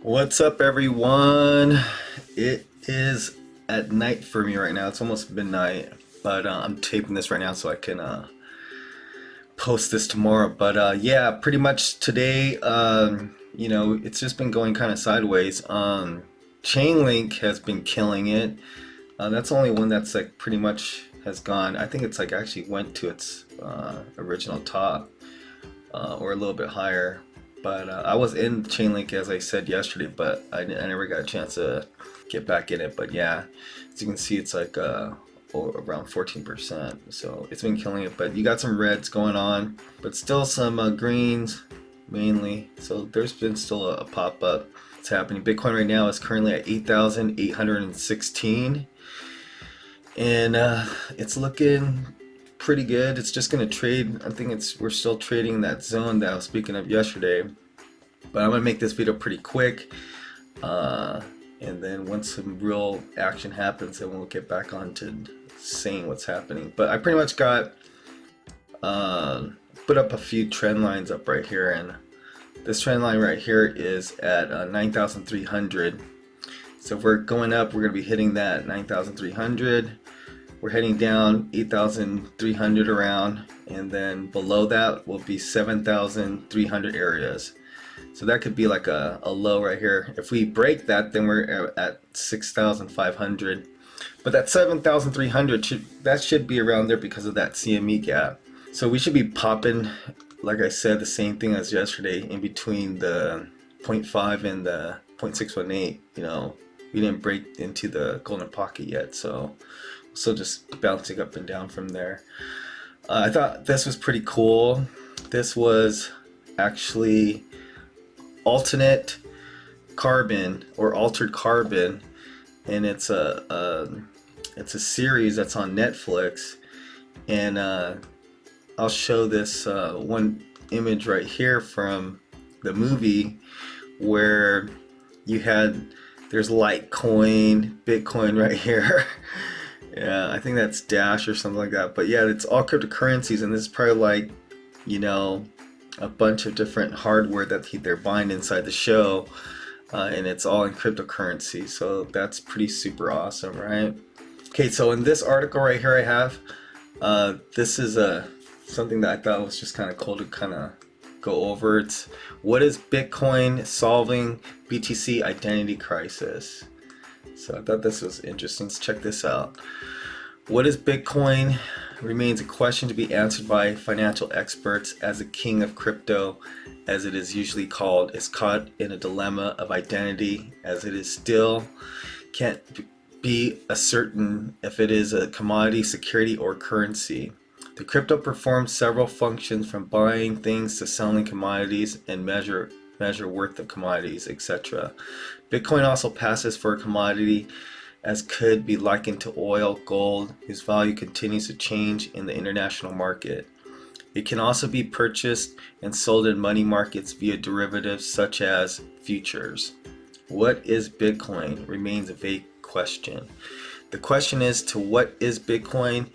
What's up, everyone? It is at night for me right now. It's almost midnight, but I'm taping this right now so I can post this tomorrow. But yeah, pretty much today, it's just been going kind of sideways. Chainlink has been killing it. That's the only one that's like pretty much has gone. I think it's like actually went to its original top or a little bit higher. But I was in Chainlink as I said yesterday, but I never got a chance to get back in it. But yeah, as you can see, it's like around 14%. So it's been killing it. But you got some reds going on, but still some greens mainly. So there's been still a pop up. It's happening. Bitcoin right now is currently at 8,816, and it's looking pretty good. It's just gonna trade. I think we're still trading that zone that I was speaking of yesterday. But I'm gonna make this video pretty quick, and then once some real action happens, then we'll get back on to saying what's happening. But I pretty much got put up a few trend lines up right here, and this trend line right here is at 9,300. So if we're going up, we're gonna be hitting that 9,300. We're heading down 8,300 around, and then below that will be 7,300 areas. So that could be like a low right here. If we break that, then we're at 6,500. But that 7,300 should be around there because of that CME gap. So we should be popping, like I said, the same thing as yesterday, in between the 0.5 and the 0.618. We didn't break into the golden pocket yet, so just bouncing up and down from there. I thought this was pretty cool. This was actually alternate carbon or altered carbon, and it's a series that's on Netflix. And I'll show this one image right here from the movie where there's Litecoin, Bitcoin right here. Yeah, I think that's Dash or something like that. But yeah, it's all cryptocurrencies, and this is probably like, a bunch of different hardware that they're buying inside the show, and it's all in cryptocurrency. So that's pretty super awesome, right? Okay, so in this article right here I have, this is something that I thought was just kind of cool to kind of go over. It's what is Bitcoin solving BTC identity crisis? So I thought this was interesting. Let's check this out. What is Bitcoin remains a question to be answered by financial experts, as the king of crypto, as it is usually called, is caught in a dilemma of identity, as it is still can't be certain if it is a commodity, security, or currency. The crypto performs several functions, from buying things to selling commodities and measure worth of commodities, etc. Bitcoin also passes for a commodity, as could be likened to oil, gold, whose value continues to change in the international market. It can also be purchased and sold in money markets via derivatives such as futures. What is Bitcoin remains a vague question. The question is to what is Bitcoin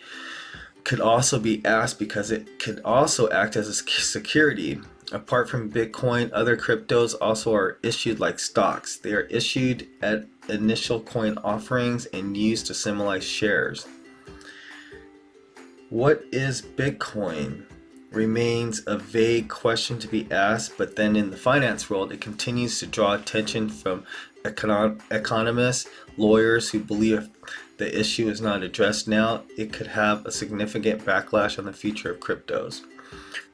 could also be asked because it could also act as a security. Apart from Bitcoin, other cryptos also are issued like stocks. They are issued at initial coin offerings and used to symbolize shares. What is Bitcoin remains a vague question to be asked, but then in the finance world, it continues to draw attention from economists, lawyers who believe if the issue is not addressed now, it could have a significant backlash on the future of cryptos.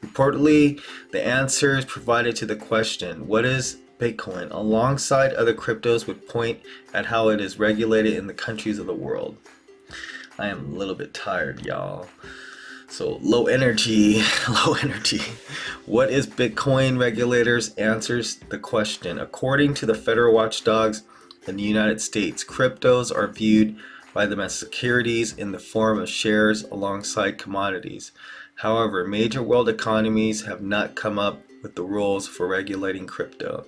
Reportedly, the answers provided to the question, what is Bitcoin, alongside other cryptos, would point at how it is regulated in the countries of the world. I am a little bit tired, y'all. So low energy. What is Bitcoin? Regulators answers the question. According to the federal watchdogs in the United States, cryptos are viewed by them as securities in the form of shares alongside commodities. However, major world economies have not come up with the rules for regulating crypto.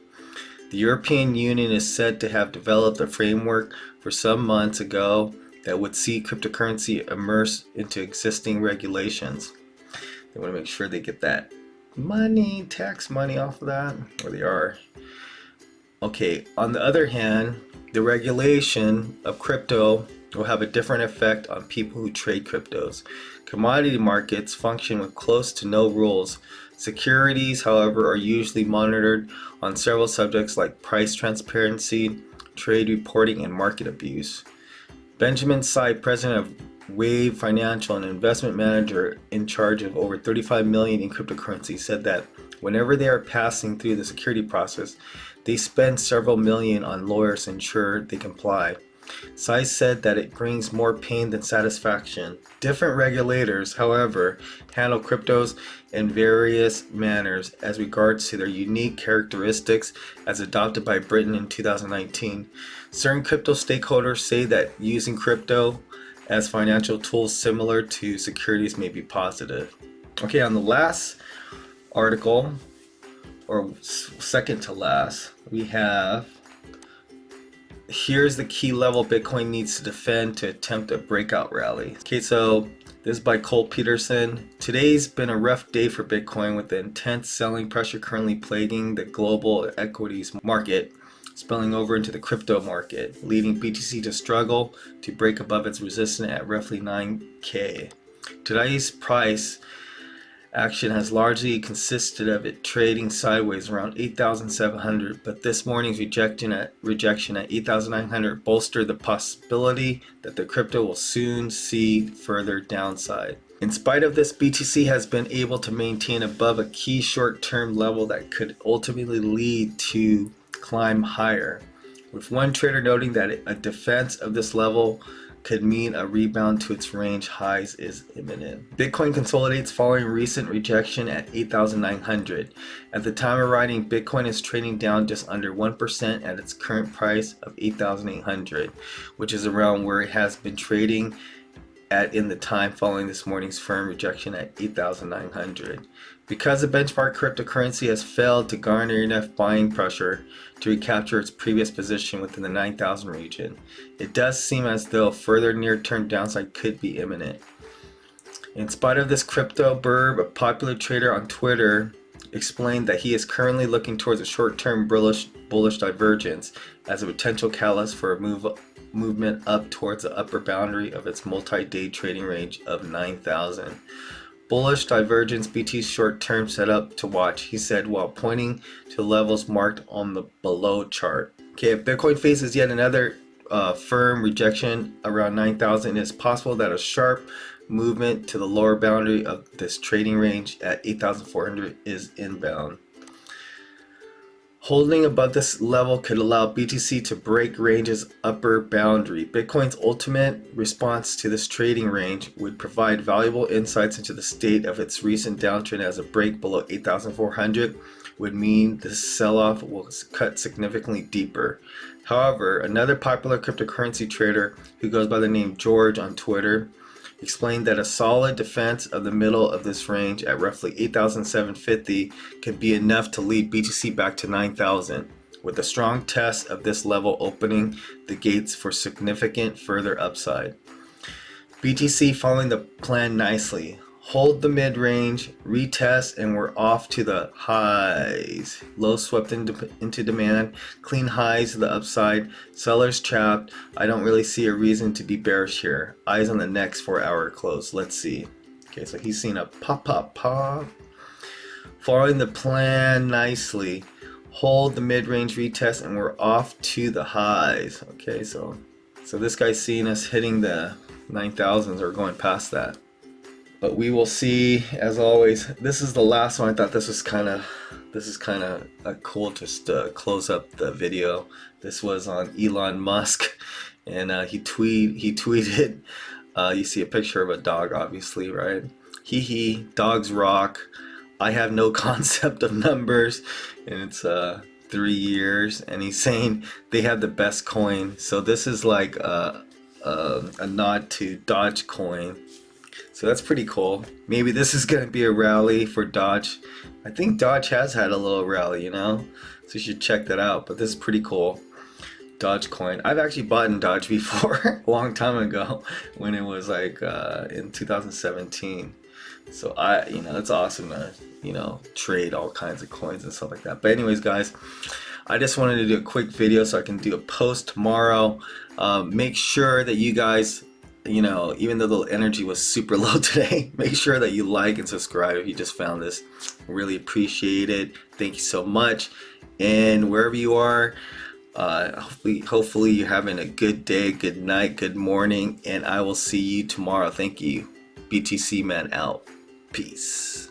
The European Union is said to have developed a framework for some months ago that would see cryptocurrency immerse into existing regulations. They want to make sure they get that money, tax money off of that, or they are. Okay, on the other hand, the regulation of crypto will have a different effect on people who trade cryptos. Commodity markets function with close to no rules. Securities, however, are usually monitored on several subjects like price transparency, trade reporting, and market abuse. Benjamin Tsai, president of Wave Financial, an investment manager in charge of over 35 million in cryptocurrency, said that whenever they are passing through the security process, they spend several million on lawyers to ensure they comply. Tsai said that it brings more pain than satisfaction. Different regulators, however, handle cryptos in various manners as regards to their unique characteristics as adopted by Britain in 2019. Certain crypto stakeholders say that using crypto as financial tools similar to securities may be positive. Okay, on the last article, or second to last, we have here's the key level Bitcoin needs to defend to attempt a breakout rally. Okay, so this is by Cole Peterson. Today's been a rough day for Bitcoin with the intense selling pressure currently plaguing the global equities market, spilling over into the crypto market, leading BTC to struggle to break above its resistance at roughly 9K. Today's price action has largely consisted of it trading sideways around 8,700, but this morning's rejection at 8,900 bolstered the possibility that the crypto will soon see further downside. In spite of this, BTC has been able to maintain above a key short-term level that could ultimately lead to climb higher, with one trader noting that a defense of this level could mean a rebound to its range highs is imminent. Bitcoin consolidates following recent rejection at 8,900. At the time of writing, Bitcoin is trading down just under 1% at its current price of 8,800, which is around where it has been trading at in the time following this morning's firm rejection at 8,900. Because the benchmark cryptocurrency has failed to garner enough buying pressure to recapture its previous position within the 9,000 region, it does seem as though further near-term downside could be imminent. In spite of this crypto burb, a popular trader on Twitter explained that he is currently looking towards a short-term bullish divergence as a potential catalyst for a movement up towards the upper boundary of its multi-day trading range of 9,000. Bullish divergence BT's short-term setup to watch, he said while pointing to levels marked on the below chart. Okay, if Bitcoin faces yet another firm rejection around 9,000, it is possible that a sharp movement to the lower boundary of this trading range at 8,400 is inbound. Holding above this level could allow BTC to break range's upper boundary. Bitcoin's ultimate response to this trading range would provide valuable insights into the state of its recent downtrend, as a break below 8,400 would mean this sell-off will cut significantly deeper. However, another popular cryptocurrency trader who goes by the name George on Twitter explained that a solid defense of the middle of this range at roughly 8,750 could be enough to lead BTC back to 9,000, with a strong test of this level opening the gates for significant further upside. BTC following the plan nicely. Hold the mid-range, retest, and we're off to the highs. Low swept into demand, clean highs to the upside, sellers trapped. I don't really see a reason to be bearish here. Eyes on the next 4-hour close. Let's see. Okay, so he's seen a pop. Following the plan nicely. Hold the mid-range retest, and we're off to the highs. Okay, so this guy's seeing us hitting the 9,000s or going past that. But we will see. As always, this is the last one. I thought this is kind of cool just to close up the video. This was on Elon Musk, and he tweeted. You see a picture of a dog, obviously, right? Hee, dogs rock. I have no concept of numbers, and it's 3 years, and he's saying they have the best coin. So this is like a nod to Doge Coin. So that's pretty cool. Maybe this is going to be a rally for Doge. I think Doge has had a little rally, so you should check that out. But this is pretty cool. Doge Coin. I've actually bought in Doge before, a long time ago, when it was like in 2017. So it's awesome to, trade all kinds of coins and stuff like that. But anyways, guys, I just wanted to do a quick video so I can do a post tomorrow. Make sure that you guys, even though the energy was super low today, make sure that you like and subscribe if you just found this. Really appreciate it. Thank you so much. And wherever you are, hopefully you're having a good day, good night, good morning, and I will see you tomorrow. Thank you. BTC Man out. Peace.